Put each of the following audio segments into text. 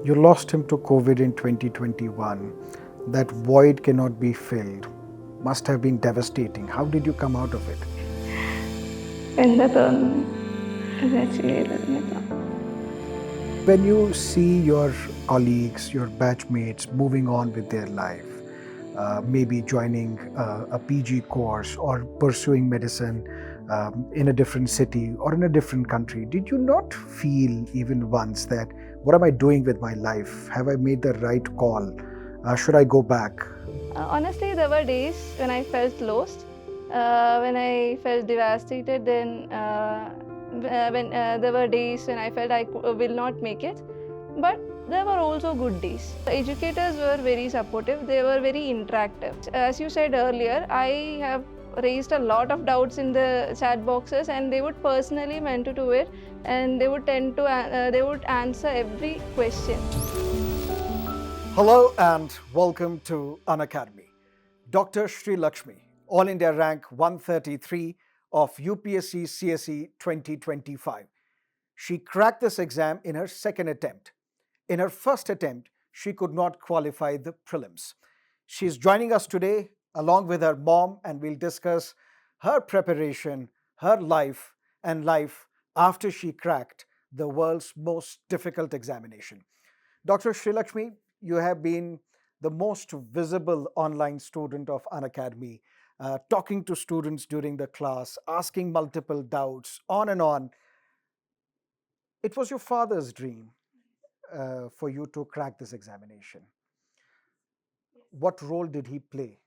You lost him to COVID in 2021. That void cannot be filled. Must have been devastating. How did you come out of it? When you see your colleagues, your batchmates moving on with their life, maybe joining a PG course or pursuing medicine in a different city or in a different country, did you not feel even once that, what am I doing with my life? Have I made the right call? Should I go back? Honestly, there were days when I felt lost, when I felt devastated, then when there were days when I felt I will not make it. But there were also good days. The educators were very supportive, they were very interactive. As you said earlier, I have raised a lot of doubts in the chat boxes, and they would personally mentor to it, and they would they would answer every question. Hello and welcome to Unacademy. Dr. Sreelakshmi, All India rank 133 of UPSC CSE 2025. She cracked this exam in her second attempt. In her first attempt, she could not qualify the prelims. She's joining us today along with her mom, and we'll discuss her preparation, her life, and life after she cracked the world's most difficult examination. Dr. Sreelakshmi, you have been the most visible online student of Unacademy, talking to students during the class, asking multiple doubts, on and on. It was your father's dream for you to crack this examination. What role did he play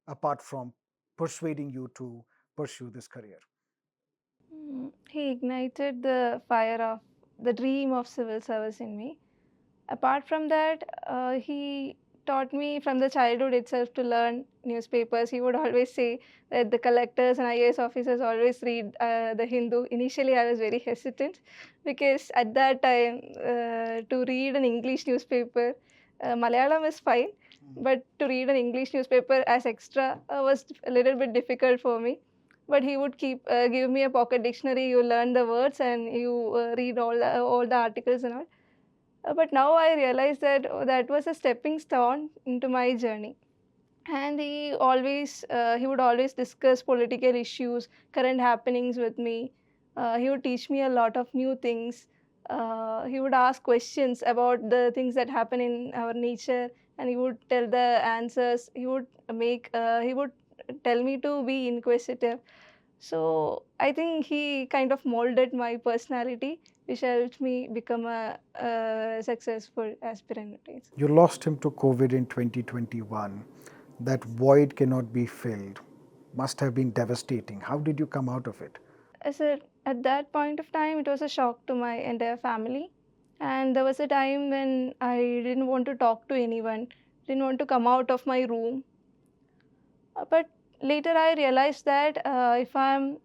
apart from persuading you to pursue this career? He ignited the fire of the dream of civil service in me. Apart from that, he taught me from the childhood itself to learn newspapers. He would always say that the collectors and IAS officers always read the Hindu. Initially, I was very hesitant because at that time, to read an English newspaper, Malayalam is fine, but to read an English newspaper as extra was a little bit difficult for me. But he would give me a pocket dictionary. You learn the words and you read all the articles and all. But now I realize that that was a stepping stone into my journey. And he would always discuss political issues, current happenings with me. He would teach me a lot of new things. He would ask questions about the things that happen in our nature, and he would tell the answers. He would tell me to be inquisitive. So I think he kind of molded my personality, which helped me become a successful aspirant. You lost him to COVID in 2021. That void cannot be filled. Must have been devastating. How did you come out of it? At that point of time, it was a shock to my entire family. And there was a time when I didn't want to talk to anyone, didn't want to come out of my room. But later I realized that if I'm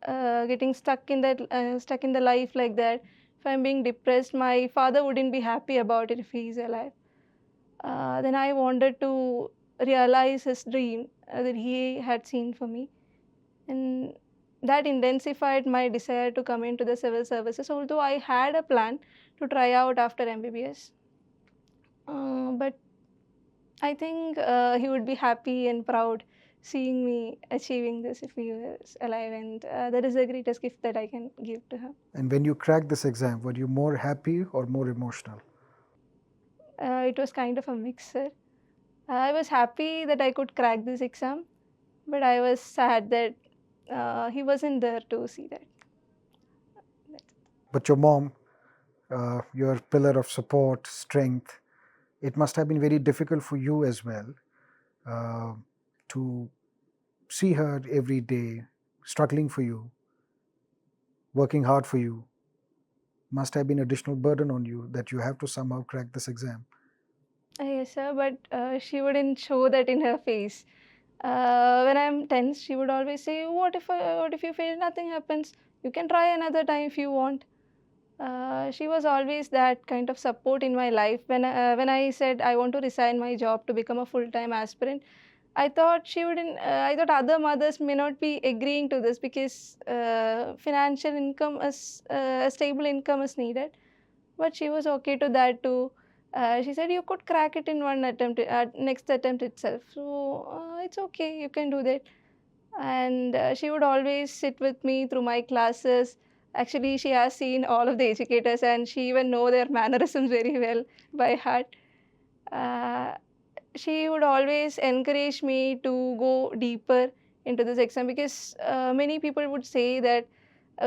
getting stuck in the life like that, if I'm being depressed, my father wouldn't be happy about it if he's alive. Then I wanted to realize his dream that he had seen for me, and that intensified my desire to come into the civil services. Although I had a plan to try out after MBBS, but I think he would be happy and proud seeing me achieving this if he was alive, and that is the greatest gift that I can give to him. And when you cracked this exam, were you more happy or more emotional? It was kind of a mixer. I was happy that I could crack this exam, but I was sad that he wasn't there to see that. But your mom, your pillar of support, strength, it must have been very difficult for you as well to see her every day struggling for you, working hard for you. Must have been additional burden on you that you have to somehow crack this exam. Yes, sir, but she wouldn't show that in her face. When I'm tense, she would always say, what if you fail? Nothing happens. You can try another time if you want." She was always that kind of support in my life. When I said I want to resign my job to become a full-time aspirant, I thought she wouldn't. I thought other mothers may not be agreeing to this because financial income is a stable income is needed. But she was okay to that too. She said you could crack it in one attempt, next attempt itself. So it's okay, you can do that. And she would always sit with me through my classes. Actually, she has seen all of the educators and she even know their mannerisms very well by heart. Uh, she would always encourage me to go deeper into this exam because many people would say that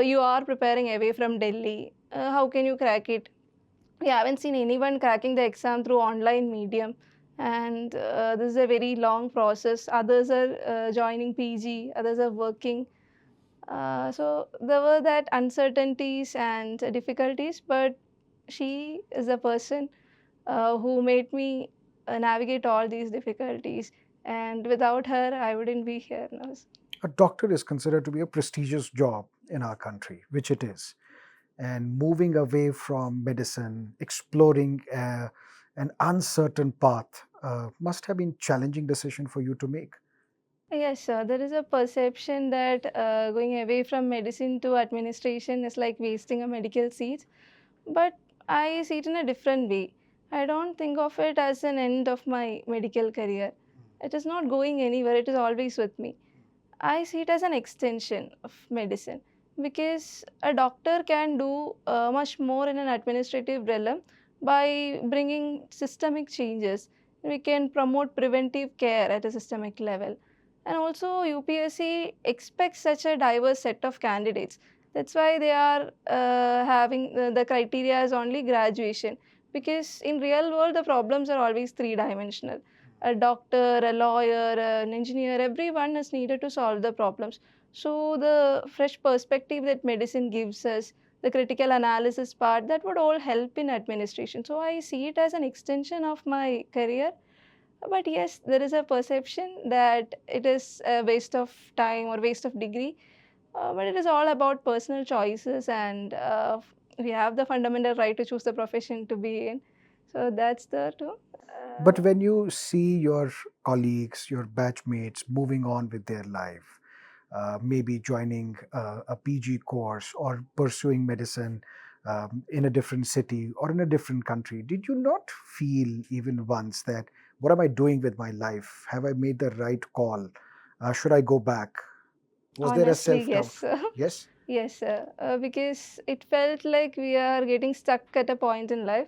you are preparing away from Delhi. How can you crack it? We haven't seen anyone cracking the exam through online medium, and this is a very long process. Others are joining PG, others are working. So there were that uncertainties and difficulties, but she is the person who made me navigate all these difficulties. And without her, I wouldn't be here now. A doctor is considered to be a prestigious job in our country, which it is. And moving away from medicine, exploring an uncertain path must have been challenging decision for you to make. Yes, sir. There is a perception that going away from medicine to administration is like wasting a medical seat. But I see it in a different way. I don't think of it as an end of my medical career. It is not going anywhere, it is always with me. I see it as an extension of medicine because a doctor can do much more in an administrative realm by bringing systemic changes. We can promote preventive care at a systemic level. And also, UPSC expects such a diverse set of candidates. That's why they are having the criteria as only graduation because in real world the problems are always three-dimensional. A doctor, a lawyer, an engineer, everyone is needed to solve the problems. So the fresh perspective that medicine gives us, the critical analysis part, that would all help in administration. So I see it as an extension of my career. But yes, there is a perception that it is a waste of time or waste of degree. But it is all about personal choices, and we have the fundamental right to choose the profession to be in. So that's the two. But when you see your colleagues, your batchmates moving on with their life, maybe joining a PG course or pursuing medicine in a different city or in a different country, did you not feel even once that, what am I doing with my life? Have I made the right call? Should I go back? Was there a Honestly, self doubt? yes. Yes. Yes, sir. Because it felt like we are getting stuck at a point in life.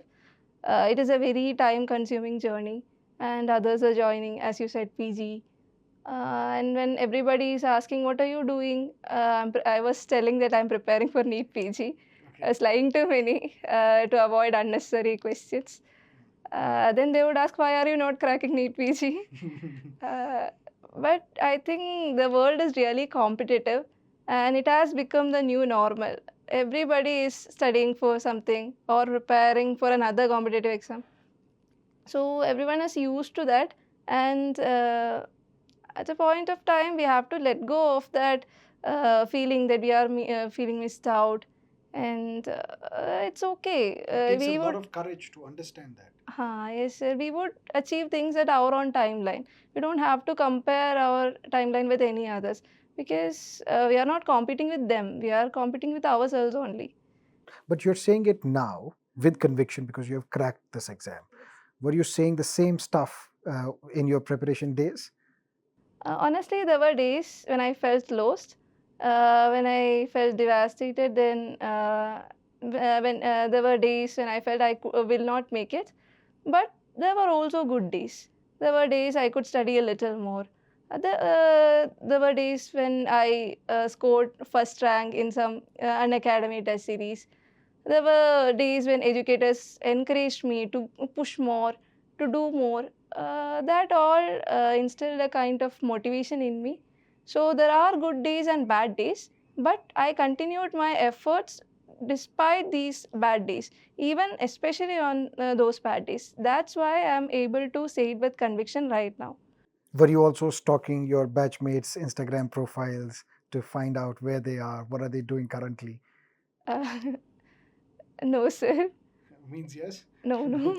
It is a very time consuming journey, and others are joining, as you said, PG. And when everybody is asking, what are you doing? I was telling that I'm preparing for NEET PG. I was lying to many to avoid unnecessary questions. Then they would ask, why are you not cracking NEET PG? But I think the world is really competitive and it has become the new normal. Everybody is studying for something or preparing for another competitive exam. So everyone is used to that, and at a point of time, we have to let go of that feeling that we are feeling missed out, and it's okay. We would courage to understand that. Yes, sir. We would achieve things at our own timeline. We don't have to compare our timeline with any others because we are not competing with them. We are competing with ourselves only. But you're saying it now with conviction because you have cracked this exam. Were you saying the same stuff in your preparation days? Honestly, there were days when I felt lost, when I felt devastated. Then, when there were days when I felt will not make it. But there were also good days. There were days I could study a little more. There were days when I scored first rank in some Unacademy test series. There were days when educators encouraged me to push more, to do more. That all instilled a kind of motivation in me. So there are good days and bad days, but I continued my efforts despite these bad days, even especially on those bad days. That's why I'm able to say it with conviction right now. Were you also stalking your batchmates' Instagram profiles to find out where they are, what are they doing currently? Uh, no, sir. Means yes. No, no.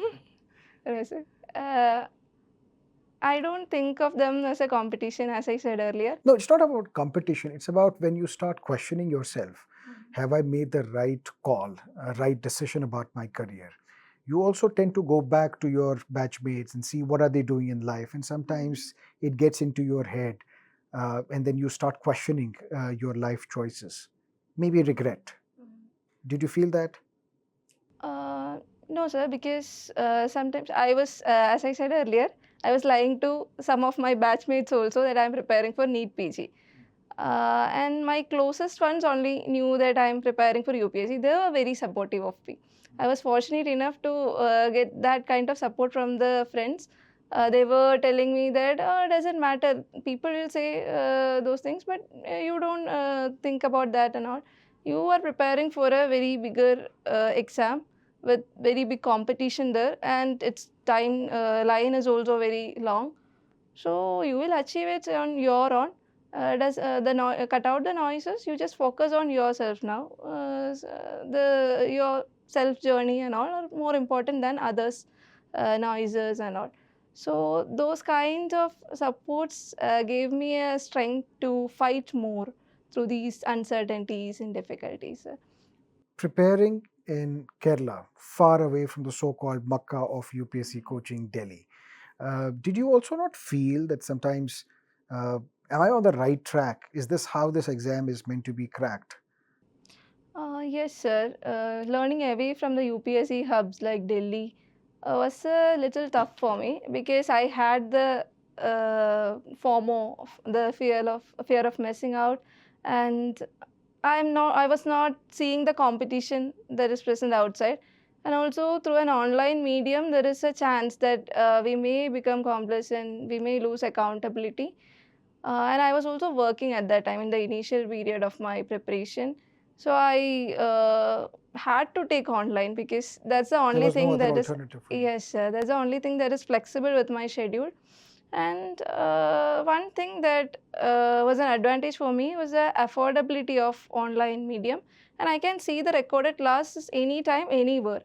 No, sir. Uh, I don't think of them as a competition, as I said earlier. No, it's not about competition. It's about when you start questioning yourself. Have I made the right call, a right decision about my career? you also tend to go back to your batchmates and see what are they doing in life, and sometimes it gets into your head, and then you start questioning your life choices, maybe regret. Did you feel that? Uh, no, sir, because sometimes I was, as I said earlier, I was lying to some of my batchmates also that I'm preparing for NEET PG. And my closest ones only knew that I'm preparing for UPSC. They were very supportive of me. I was fortunate enough to get that kind of support from the friends. They were telling me that it doesn't matter. People will say those things, but you don't think about that and all. You are preparing for a very bigger exam with very big competition there, and its time line is also very long. So you will achieve it on your own. Does cut out the noises? You just focus on yourself now. The your self journey and all are more important than others' noises and all. So those kinds of supports gave me a strength to fight more through these uncertainties and difficulties. Preparing in Kerala, far away from the so-called Makkah of UPSC coaching, Delhi, did you also not feel that sometimes, am I on the right track? Is this how this exam is meant to be cracked? Yes, sir. Learning away from the UPSC hubs like Delhi was a little tough for me because I had the FOMO, the fear of missing out, and I was not seeing the competition that is present outside. And also through an online medium, there is a chance that we may become complacent, we may lose accountability. And I was also working at that time in the initial period of my preparation. So I had to take online because that's the There only was no thing other that is, alternative for you. yes, sir, that's the only thing that is flexible with my schedule. And one thing that was an advantage for me was the affordability of online medium. And I can see the recorded classes anytime, anywhere.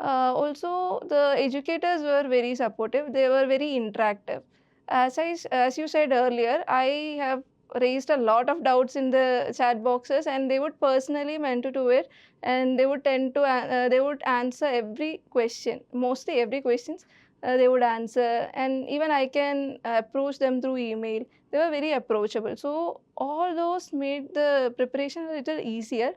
Also, the educators were very supportive. They were very interactive. As you said earlier, I have raised a lot of doubts in the chat boxes, and they would personally mentor to it, and they would tend to they would answer every question, mostly every questions. They would answer, and even I can approach them through email. They were very approachable. So all those made the preparation a little easier.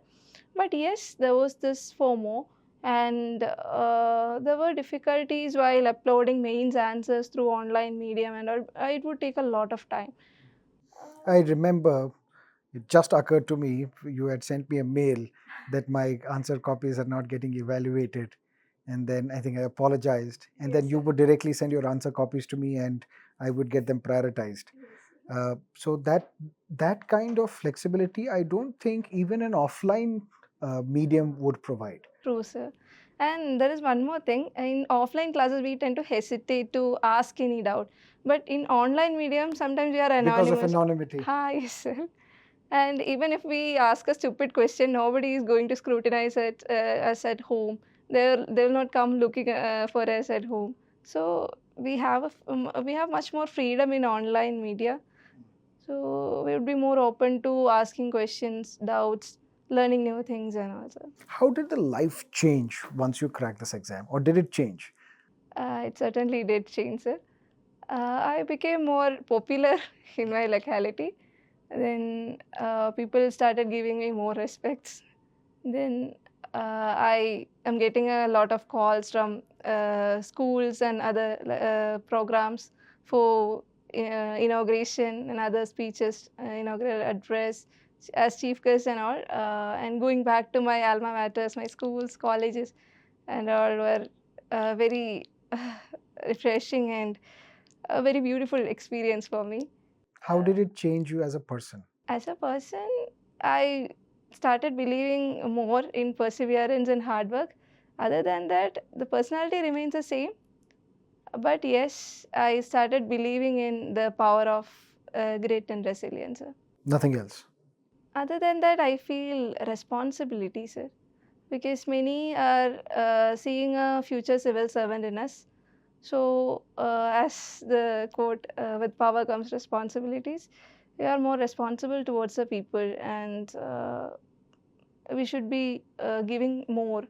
But yes, there was this FOMO, and there were difficulties while uploading mains answers through online medium, and all. It would take a lot of time. I remember it just occurred to me, you had sent me a mail that my answer copies are not getting evaluated. And then I think I apologized. And then Yes, you sir. would directly send your answer copies to me and I would get them prioritized. So that kind of flexibility, I don't think even an offline medium would provide True, sir. And there is one more thing. In offline classes, we tend to hesitate to ask any doubt. But in online medium, sometimes we are because of anonymous. anonymity. Hi, yes, sir. And even if we ask a stupid question, nobody is going to scrutinize us at home. They'll not come looking for us at home. So we have much more freedom in online media. So we would be more open to asking questions, doubts, learning new things, and also. How did the life change once you cracked this exam, or did it change? It certainly did change, sir. I became more popular in my locality. Then people started giving me more respects. Then I am getting a lot of calls from schools and other programs for inauguration and other speeches, inaugural address as chief guest and all. And going back to my alma maters, my schools, colleges, and all were very refreshing and a very beautiful experience for me. How did it change you as a person? As a person, I started believing more in perseverance and hard work. Other than that, the personality remains the same. But yes, I started believing in the power of grit and resilience. Nothing else. Other than that, I feel responsibility, sir, because many are seeing a future civil servant in us. So, as the quote, with power comes responsibilities, we are more responsible towards the people, and we should be giving more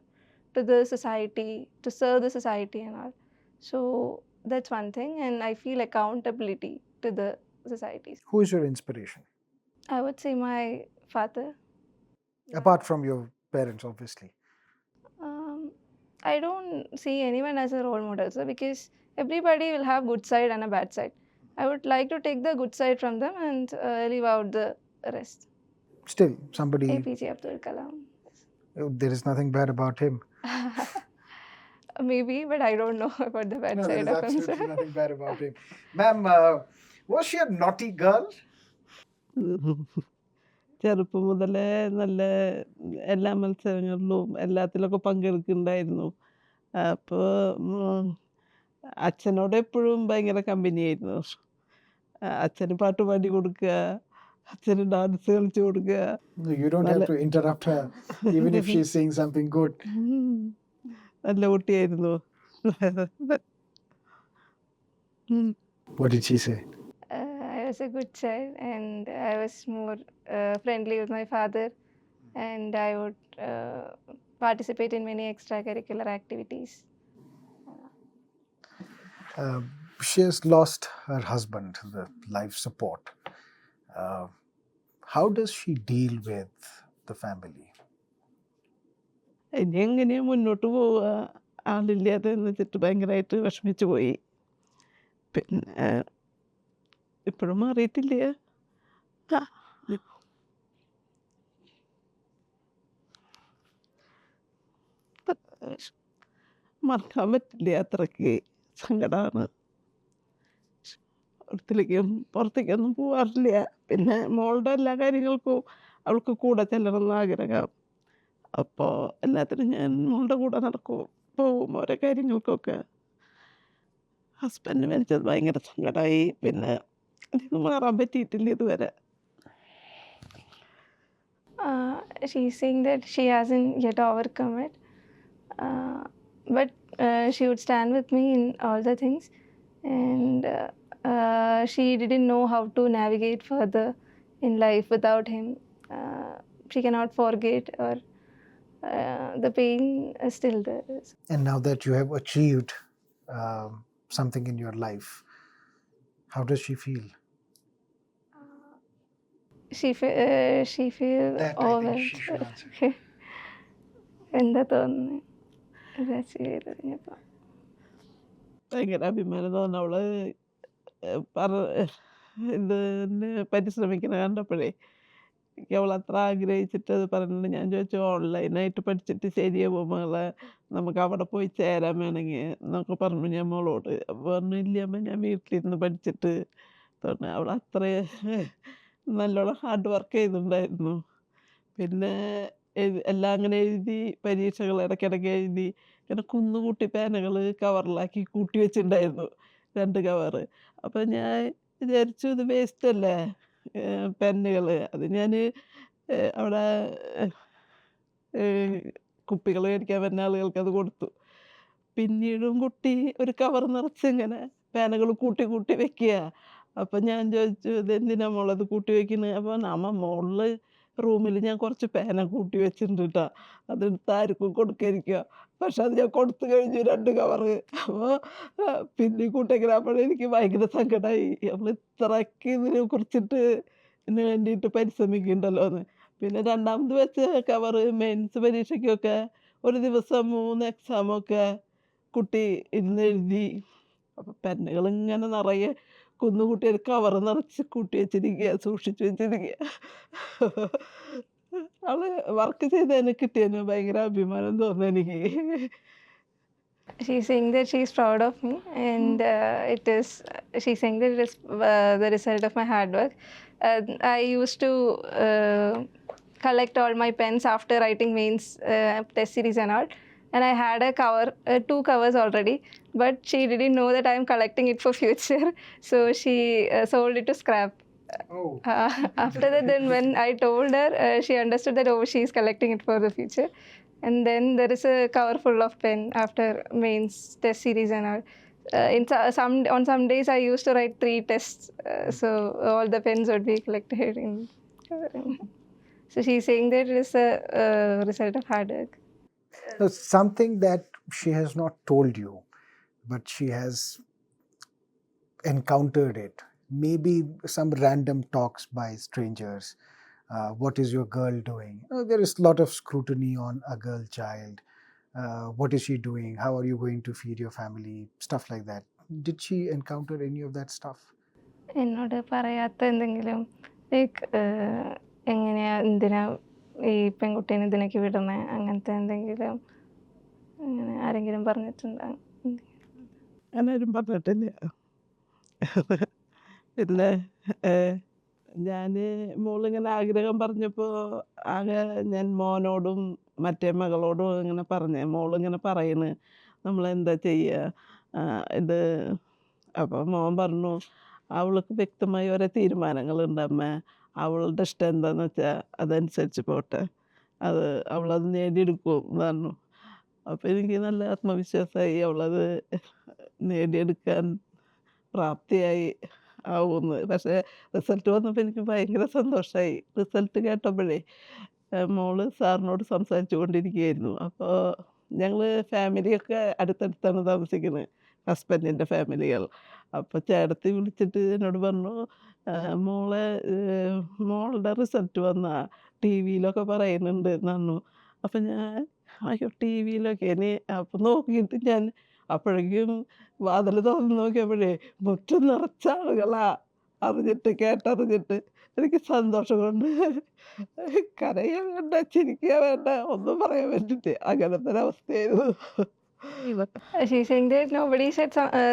to the society, to serve the society and all. So that's one thing, and I feel accountability to the societies. Who is your inspiration? I would say my father. Apart from your parents, obviously. I don't see anyone as a role model, sir, because everybody will have good side and a bad side. I would like to take the good side from them and leave out the rest. Still, somebody, APJ Abdul Kalam. there is nothing bad about him. Maybe, but I don't know about the bad No, there side is of him, absolutely sir. nothing bad about him. Ma'am, was she a naughty girl? ചെറുപ്പം മുതലേ നല്ല എല്ലാ മത്സരങ്ങളിലും എല്ലാത്തിലൊക്കെ പങ്കെടുക്കുന്നുണ്ടായിരുന്നു. അപ്പോൾ അച്ഛനോട് എപ്പോഴും ഭയങ്കര കമ്പനിയായിരുന്നു. അച്ഛന് പാട്ട് പാടി കൊടുക്കുക, അച്ഛന് ഡാൻസ് കളിച്ചു കൊടുക്കുക. No, you don't have to interrupt her, even if she's saying something good. നല്ല കുട്ടിയായിരുന്നു. What did she say? I was a good child, and I was more friendly with my father, and I would participate in many extracurricular activities. She has lost her husband, the life support. How does she deal with the family? ഇനി എങ്ങനെയാണ് മുന്നോട്ട് പോവുക, ആളില്ലാതെ എന്ന് വെച്ചിട്ട് ഭയങ്കരമായിട്ട് വിഷമിച്ചു പോയി. പിന്നെ ഇപ്പോഴും മാറിയിട്ടില്ല. മറക്കാൻ പറ്റില്ല, അത്രയ്ക്ക് സങ്കടമാണ്. അടുത്തിലേക്കും പുറത്തേക്കൊന്നും പോവാറില്ല. പിന്നെ മോളുടെ എല്ലാ കാര്യങ്ങൾക്കും അവൾക്ക് കൂടെ ചെല്ലണമെന്ന് ആഗ്രഹം. അപ്പോൾ എല്ലാത്തിനും ഞാൻ മോളുടെ കൂടെ നടക്കും, പോവും ഓരോ കാര്യങ്ങൾക്കൊക്കെ. ഹസ്ബൻഡ് മരിച്ചത് ഭയങ്കര സങ്കടമായി. പിന്നെ അതിന് മാറാൻ പറ്റിയിട്ടില്ല ഇതുവരെ. She's saying that she hasn't yet overcome it, but she would stand with me in all the things, and she didn't know how to navigate further in life without him. She cannot forget, or the pain is still there. And now that you have achieved something in your life, how does she feel? She feels That I think overwhelmed. she should answer. Okay. എന്താ തോന്നുന്നത് ഇത് achieve ചെയ്ത് കഴിഞ്ഞപ്പോൾ? ഭയങ്കര അഭിമാനം തോന്നുന്നു. അവള് ഇതിന് പരിശ്രമിക്കുന്ന കണ്ടപ്പോഴേ എനിക്ക് അവൾ അത്ര ആഗ്രഹിച്ചിട്ട് അത് പറയുന്നുണ്ട്. ഞാൻ ചോദിച്ചു, ഓൺലൈനായിട്ട് പഠിച്ചിട്ട് ശരിയാവും മകളെ, നമുക്ക് അവിടെ പോയി ചേരാൻ വേണമെങ്കിൽ എന്നൊക്കെ പറഞ്ഞു ഞാൻ മോളോട്. അപ്പോൾ പറഞ്ഞു, ഇല്ല അമ്മ, ഞാൻ വീട്ടിലിരുന്ന് പഠിച്ചിട്ട് തോന്നുന്നു. അവൾ അത്ര നല്ലോണം ഹാർഡ് വർക്ക് ചെയ്യുന്നുണ്ടായിരുന്നു. പിന്നെ എല്ലാം അങ്ങനെ എഴുതി, പരീക്ഷകൾ ഇടയ്ക്കിടയ്ക്ക് എഴുതി, ഇങ്ങനെ കുന്നുകൂട്ടി പേനകൾ കവറിലാക്കി കൂട്ടി വെച്ചിട്ടുണ്ടായിരുന്നു, 2 കവറ്. അപ്പം ഞാൻ വിചാരിച്ചു ഇത് വേസ്റ്റ് അല്ലേ പെന്നുകൾ, അത് ഞാൻ അവിടെ കുപ്പികൾ മേടിക്കാൻ വരുന്ന ആളുകൾക്ക് അത് കൊടുത്തു. പിന്നീടും കുട്ടി ഒരു കവർ നിറച്ച് ഇങ്ങനെ പേനകൾ കൂട്ടി കൂട്ടി വെക്കുക. അപ്പം ഞാൻ ചോദിച്ചു, ഇതെന്തിനാ മോളത് കൂട്ടി വെക്കുന്നത്? അപ്പോൾ അമ്മ, മോളിൽ റൂമിൽ ഞാൻ കുറച്ച് പേന കൂട്ടി വെച്ചിട്ടുണ്ട് കേട്ടോ, അതെടുത്ത് ആർക്കും കൊടുക്കാതിരിക്കുക. പക്ഷെ അത് ഞാൻ കൊടുത്തു കഴിഞ്ഞു 2 കവറ്. അപ്പോൾ പിന്നെ കൂട്ടിങ്ങനെ എനിക്ക് ഭയങ്കര സങ്കടമായി. നമ്മൾ ഇത്രയ്ക്ക് ഇതിനെ കുറിച്ചിട്ട് ഇതിന് വേണ്ടിയിട്ട് പരിശ്രമിക്കുന്നുണ്ടല്ലോ എന്ന്. പിന്നെ രണ്ടാമത് വെച്ച കവറ് മെയിൻസ് പരീക്ഷയ്ക്കൊക്കെ ഒരു ദിവസം 3 എക്സാമൊക്കെ കുട്ടി ഇരുന്ന് എഴുതി. അപ്പോൾ പെന്നുകളിങ്ങനെ നിറയെ കുന്നുകൂട്ടി ഒരു കവറ് നിറച്ച് കൂട്ടി വെച്ചിരിക്കുക, സൂക്ഷിച്ച് വെച്ചിരിക്കുക. അവള് വർക്ക് ചെയ്തതിന് കിട്ടിയതിന് ഭയങ്കര അഭിമാനം തോന്നുന്നു എനിക്ക്. She's saying that she's proud of me, and she's saying that it is the result of my hard work. I used to collect all my pens after writing mains test series and all, and I had a cover, 2 covers already, but she didn't know that I am collecting it for future, so she sold it to scrap. Oh. After that, then when I told her, she understood that, oh, she is collecting it for the future. And then there is a cover full of pen after mains test series and all. On some days I used to write 3 tests, so all the pens would be collected in. So she's saying that it is a result of hard work. So something that she has not told you, but she has encountered it. Maybe some random talks by strangers. What is your girl doing? There is a lot of scrutiny on a girl child. What is she doing? How are you going to feed your family? Stuff like that. Did she encounter any of that stuff? എന്നോട് പറയാത്ത എന്തെങ്കിലും like എങ്ങനെയാ എന്തിനാ ഈ പെൺകുട്ടീനെ ഇതിനേക്ക് വിടണേ അങ്ങനത്തെ എന്തെങ്കിലും അങ്ങനെ ആരെങ്കിലും പറഞ്ഞിട്ടുണ്ടോ? ആരും പറഞ്ഞിട്ടില്ല. പിന്നെ ഞാൻ മോളിങ്ങനെ ആഗ്രഹം പറഞ്ഞപ്പോൾ ആകെ ഞാൻ മോനോടും മറ്റേ മകളോടും ഇങ്ങനെ പറഞ്ഞേ, മോളിങ്ങനെ പറയണ് നമ്മളെന്താ ചെയ്യുക ഇത്. അപ്പോൾ മോൻ പറഞ്ഞു അവൾക്ക് വ്യക്തമായ ഓരോ തീരുമാനങ്ങളുണ്ട് അമ്മ, അവളുടെ ഇഷ്ടം എന്താണെന്ന് വെച്ചാൽ അതനുസരിച്ച് പോട്ടെ, അവളത് നേടിയെടുക്കും എന്ന് പറഞ്ഞു. അപ്പോൾ എനിക്ക് നല്ല ആത്മവിശ്വാസമായി അവളത് നേടിയെടുക്കാൻ പ്രാപ്തിയായി ആവുമെന്ന്. പക്ഷേ റിസൾട്ട് വന്നപ്പോൾ എനിക്ക് ഭയങ്കര സന്തോഷമായി. റിസൾട്ട് കേട്ടപ്പോഴേ മോള് സാറിനോട് സംസാരിച്ചു കൊണ്ടിരിക്കുകയായിരുന്നു. അപ്പോൾ ഞങ്ങൾ ഫാമിലിയൊക്കെ അടുത്തടുത്താണ് താമസിക്കുന്നത്, ഹസ്ബൻഡിൻ്റെ ഫാമിലികൾ. അപ്പോൾ ചേട്ടത്തി വിളിച്ചിട്ട് എന്നോട് പറഞ്ഞു മോളുടെ റിസൾട്ട് വന്നാ ടി വിയിലൊക്കെ പറയുന്നുണ്ട് എന്ന് പറഞ്ഞു. അപ്പം ഞാൻ അയ്യോ ടി വിയിലൊക്കെ അപ്പം നോക്കിയിട്ട് ഞാൻ അപ്പോഴേക്കും വാതിൽ തുറന്ന് നോക്കിയപ്പോഴേ മുറ്റം നിറച്ച ആളുകളാ കേട്ടറിഞ്ഞിട്ട് എനിക്ക് സന്തോഷം കൊണ്ട് കരയാൻ വേണ്ട, ചിരിക്കാൻ വേണ്ട, ഒന്നും പറയാൻ പറ്റില്ല, അങ്ങനത്തെ ഒരവസ്ഥയായിരുന്നു. She's saying that nobody said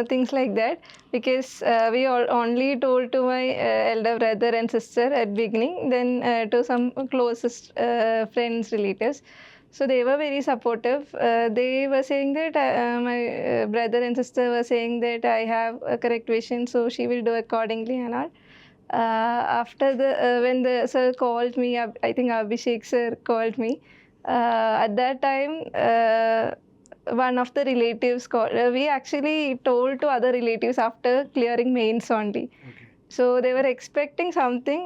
things like that because we all only told to my elder brother and sister at beginning, then to some closest friends, relatives. So they were very supportive. They were saying that my brother and sister were saying that I have a correct vision, so she will do accordingly and all. After when the sir called me, I think Abhishek sir called me. At that time, one of the relatives called. We actually told to other relatives after clearing mains only. Okay. So they were expecting something.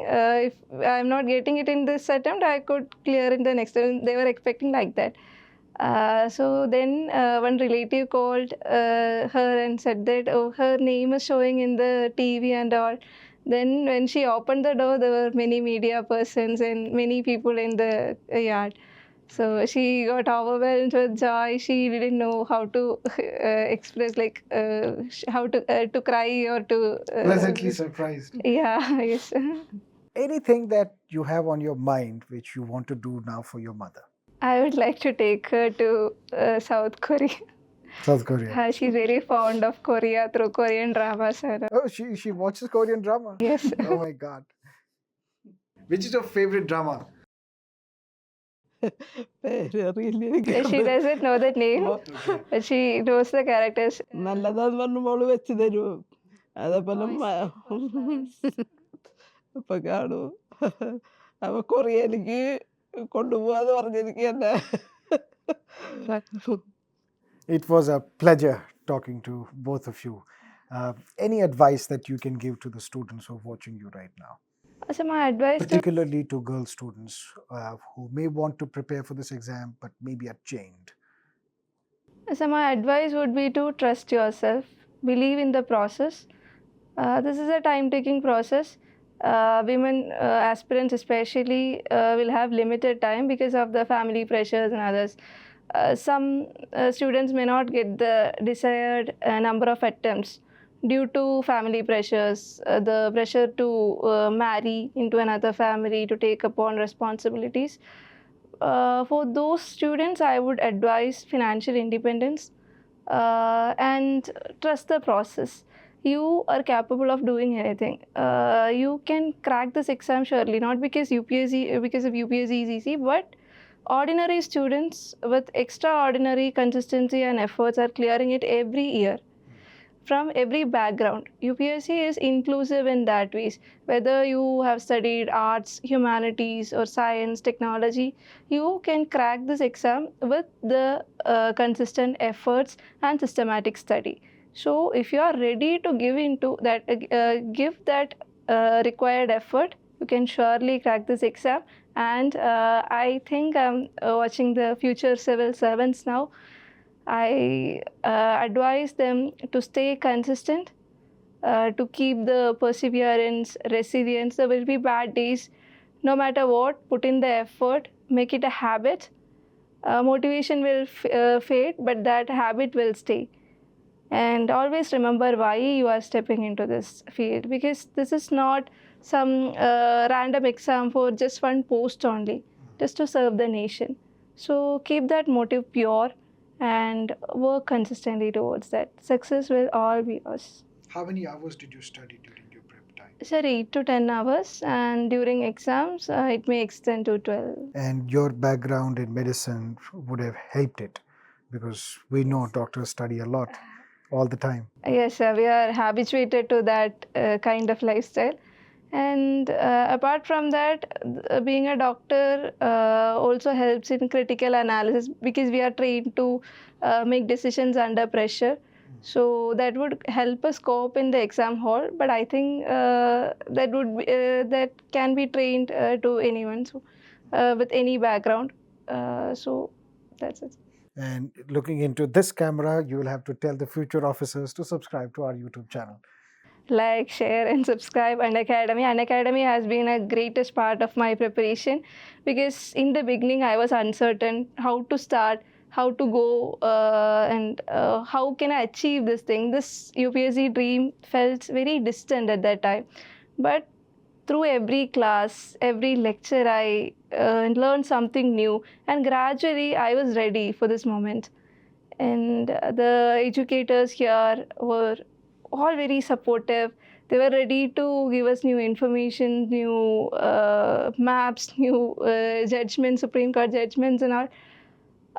If I'm not getting it in this attempt, I could clear in the next. They were expecting like that. So then one relative called her and said that, oh, her name is showing in the TV and all. Then when she opened the door, there were many media persons and many people in the yard. So she got overwhelmed with joy. She didn't know how to express, like how to cry or to. Pleasantly surprised. Yeah. Yes. Anything that you have on your mind which you want to do now for your mother? I would like to take her to South Korea. South Korea. She's very fond of Korea through Korean dramas. Oh, she watches Korean drama? Yes. Oh my God. Which is your favorite drama? പേരറിയില്ല എനിക്ക്. She doesn't know the name, but she knows the characters. നല്ലതാന്ന് പറഞ്ഞു മോള് വെച്ച് തരും. അതേപോലെ ഇപ്പൊ കാണും. അപ്പൊ കൊറിയയിലേക്ക് കൊണ്ടുപോവാന്ന് പറഞ്ഞിരിക്കുക എന്നെ. It was a pleasure talking to both of you. Any advice that you can give to the students who are watching you right now? So my advice to Particularly to girl students who may want to prepare for this exam but maybe are chained. So my advice would be to trust yourself, believe in the process. This is a time-taking process. Women aspirants especially will have limited time because of the family pressures and others. Some students may not get the desired number of attempts due to family pressures, the pressure to marry into another family, to take upon responsibilities. For those students, I would advise financial independence and trust the process. You are capable of doing anything. You can crack this exam surely, not because of UPSC is easy, but ordinary students with extraordinary consistency and efforts are clearing it every year. From every background. UPSC is inclusive in that ways. Whether you have studied arts, humanities or science, technology, you can crack this exam with the consistent efforts and systematic study. So if you are ready to give that required effort, you can surely crack this exam. And I think I'm watching the future civil servants now. I advise them to stay consistent, to keep the perseverance, resilience. There will be bad days. No matter what, put in the effort, make it a habit. Motivation will fade, but that habit will stay. And always remember why you are stepping into this field, because this is not some random exam for just one post only, just to serve the nation. So keep that motive pure and work consistently towards that. Success will all be yours. How many hours did you study during your prep time? Sir, 8 to 10 hours, and during exams, it may extend to 12. And your background in medicine would have helped it, because we know doctors study a lot all the time. Yes, sir, we are habituated to that kind of lifestyle. And apart from that, being a doctor also helps in critical analysis, because we are trained to make decisions under pressure. So that would help us cope in the exam hall. But I think that can be trained to anyone, so, with any background. So that's it. And looking into this camera, you will have to tell the future officers to subscribe to our YouTube channel. Like, share, and subscribe Unacademy. Unacademy has been a greatest part of my preparation, because in the beginning I was uncertain how to start, how to go, and how can I achieve this thing. This UPSC dream felt very distant at that time. But through every class, every lecture, I learned something new, and gradually I was ready for this moment. And the educators here were all very supportive. They were ready to give us new information, new maps, new judgments, Supreme Court judgments and all.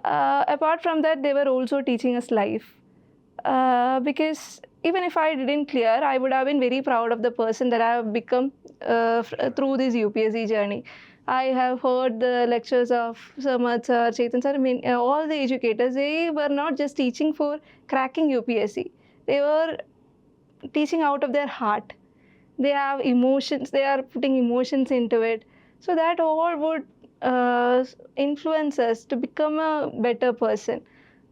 Apart from that, they were also teaching us life. Because even if I didn't clear, I would have been very proud of the person that I have become through this UPSC journey. I have heard the lectures of Sarmad sir, Chetan sir, I mean, all the educators, they were not just teaching for cracking UPSC. They were teaching out of their heart. They have emotions, they are putting emotions into it. So that all would influence us to become a better person.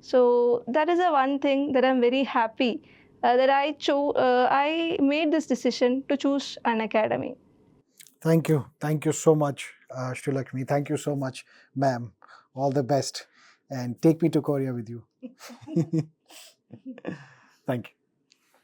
So that is the one thing that I'm very happy that I made this decision to choose Unacademy. Thank you. Thank you so much, Sreelakshmi. Thank you so much, ma'am. All the best. And take me to Korea with you. Thank you.